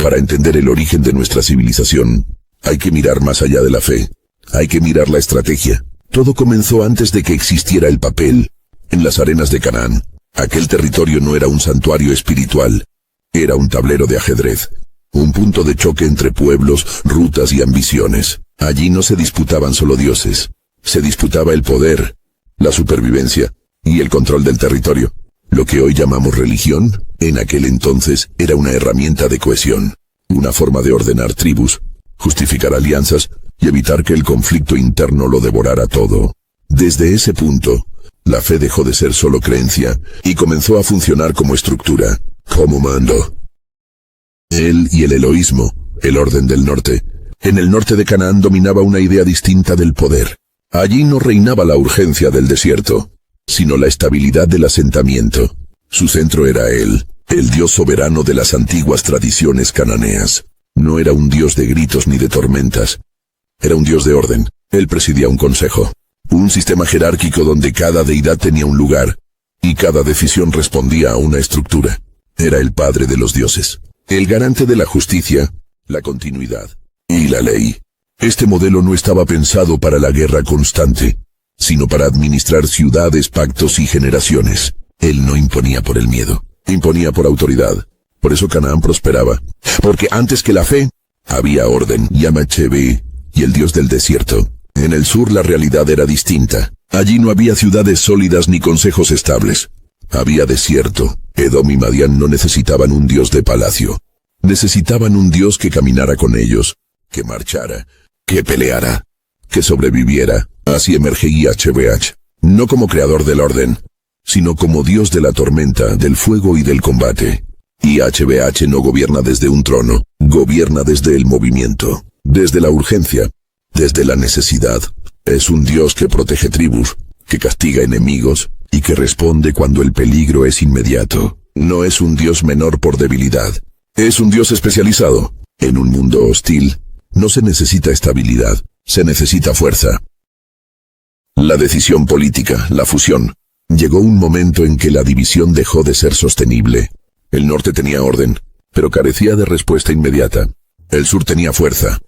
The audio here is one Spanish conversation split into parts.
Para entender el origen de nuestra civilización, hay que mirar más allá de la fe. Hay que mirar la estrategia. Todo comenzó antes de que existiera el papel. En las arenas de Canaán, aquel territorio no era un santuario espiritual. Era un tablero de ajedrez. Un punto de choque entre pueblos, rutas y ambiciones. Allí no se disputaban solo dioses. Se disputaba el poder, la supervivencia y el control del territorio. Lo que hoy llamamos religión, en aquel entonces era una herramienta de cohesión. Una forma de ordenar tribus, justificar alianzas y evitar que el conflicto interno lo devorara todo. Desde ese punto, la fe dejó de ser solo creencia y comenzó a funcionar como estructura, como mando. Él y el eloísmo, el orden del norte. En el norte de Canaán dominaba una idea distinta del poder. Allí no reinaba la urgencia del desierto, sino la estabilidad del asentamiento. Su centro era él, el dios soberano de las antiguas tradiciones cananeas. No era un dios de gritos ni de tormentas. Era un dios de orden. Él presidía un consejo, un sistema jerárquico donde cada deidad tenía un lugar, y cada decisión respondía a una estructura. Era el padre de los dioses, el garante de la justicia, la continuidad y la ley. Este modelo no estaba pensado para la guerra constante, sino para administrar ciudades, pactos y generaciones. Él no imponía por el miedo, imponía por autoridad. Por eso Canaán prosperaba, porque antes que la fe, había orden, Yamachebe, y el dios del desierto. En el sur la realidad era distinta. Allí no había ciudades sólidas ni consejos estables. Había desierto. Edom y Madián no necesitaban un dios de palacio. Necesitaban un dios que caminara con ellos, que marchara, que peleara, que sobreviviera. Así emerge YHWH, no como creador del orden, sino como dios de la tormenta, del fuego y del combate. YHWH no gobierna desde un trono, gobierna desde el movimiento, desde la urgencia, desde la necesidad. Es un dios que protege tribus, que castiga enemigos, y que responde cuando el peligro es inmediato. No es un dios menor por debilidad. Es un dios especializado. En un mundo hostil, no se necesita estabilidad, se necesita fuerza. La decisión política, la fusión. Llegó un momento en que la división dejó de ser sostenible. El norte tenía orden, pero carecía de respuesta inmediata. El sur tenía fuerza,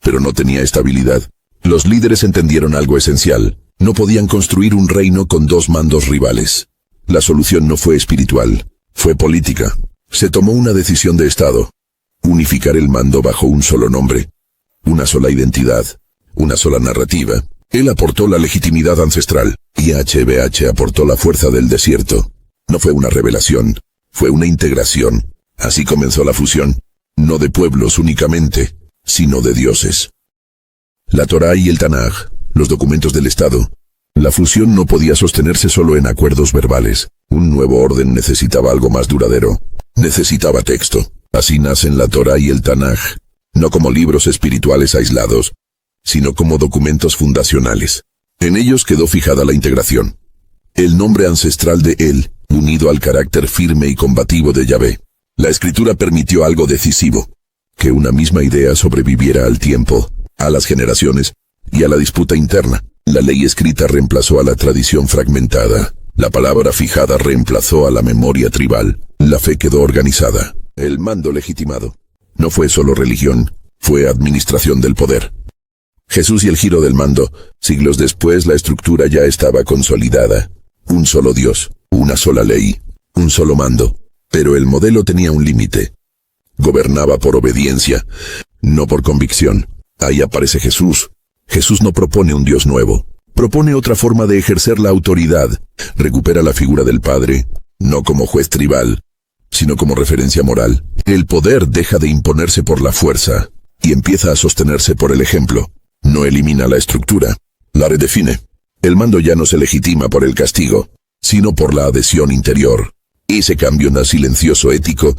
pero no tenía estabilidad. Los líderes entendieron algo esencial. No podían construir un reino con dos mandos rivales. La solución no fue espiritual, fue política. Se tomó una decisión de Estado. Unificar el mando bajo un solo nombre, una sola identidad, una sola narrativa. Él aportó la legitimidad ancestral, y YHWH aportó la fuerza del desierto. No fue una revelación, fue una integración. Así comenzó la fusión, no de pueblos únicamente, sino de dioses. La Torá y el Tanaj, los documentos del Estado. La fusión no podía sostenerse solo en acuerdos verbales. Un nuevo orden necesitaba algo más duradero. Necesitaba texto. Así nacen la Torá y el Tanaj, no como libros espirituales aislados, sino como documentos fundacionales. En ellos quedó fijada la integración. El nombre ancestral de él, unido al carácter firme y combativo de Yahvé. La escritura permitió algo decisivo, que una misma idea sobreviviera al tiempo, a las generaciones y a la disputa interna. La ley escrita reemplazó a la tradición fragmentada. La palabra fijada reemplazó a la memoria tribal. La fe quedó organizada. El mando legitimado. No fue solo religión, fue administración del poder. Jesús y el giro del mando. Siglos después la estructura ya estaba consolidada. Un solo Dios, una sola ley, un solo mando. Pero el modelo tenía un límite. Gobernaba por obediencia, no por convicción. Ahí aparece Jesús. Jesús no propone un Dios nuevo. Propone otra forma de ejercer la autoridad. Recupera la figura del Padre, no como juez tribal, sino como referencia moral. El poder deja de imponerse por la fuerza y empieza a sostenerse por el ejemplo. No elimina la estructura, la redefine. El mando ya no se legitima por el castigo, sino por la adhesión interior. Ese cambio silencioso ético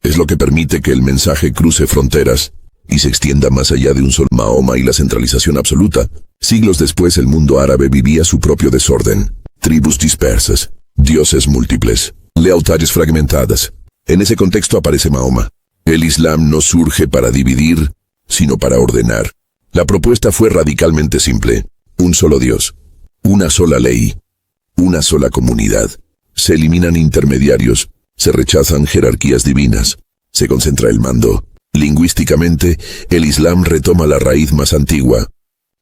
es lo que permite que el mensaje cruce fronteras y se extienda más allá de un solo Mahoma y la centralización absoluta. Siglos después el mundo árabe vivía su propio desorden. Tribus dispersas, dioses múltiples, lealtades fragmentadas. En ese contexto aparece Mahoma. El Islam no surge para dividir, sino para ordenar. La propuesta fue radicalmente simple. Un solo Dios, una sola ley, una sola comunidad. Se eliminan intermediarios, se rechazan jerarquías divinas, se concentra el mando, Lingüísticamente, el Islam retoma la raíz más antigua,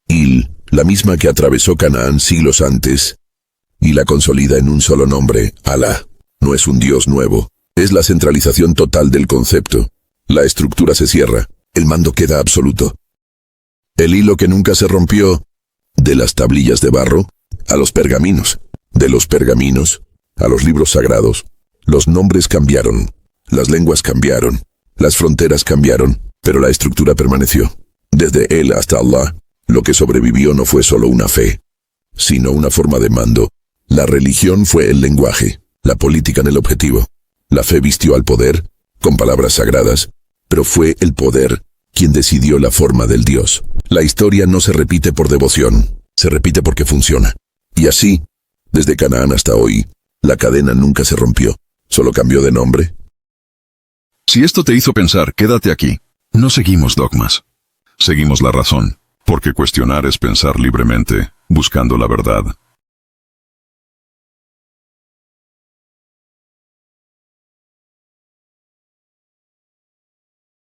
Il, la misma que atravesó Canaán siglos antes, y la consolida en un solo nombre, Alá. No es un Dios nuevo, es la centralización total del concepto. La estructura se cierra, el mando queda absoluto. El hilo que nunca se rompió, de las tablillas de barro, a los pergaminos, de los pergaminos, a los libros sagrados. Los nombres cambiaron, las lenguas cambiaron, las fronteras cambiaron, pero la estructura permaneció. Desde él hasta Allah, lo que sobrevivió no fue solo una fe, sino una forma de mando. La religión fue el lenguaje, la política en el objetivo. La fe vistió al poder, con palabras sagradas, pero fue el poder quien decidió la forma del Dios. La historia no se repite por devoción, se repite porque funciona. Y así, desde Canaán hasta hoy, la cadena nunca se rompió, solo cambió de nombre. Si esto te hizo pensar, quédate aquí. No seguimos dogmas. Seguimos la razón, porque cuestionar es pensar libremente, buscando la verdad.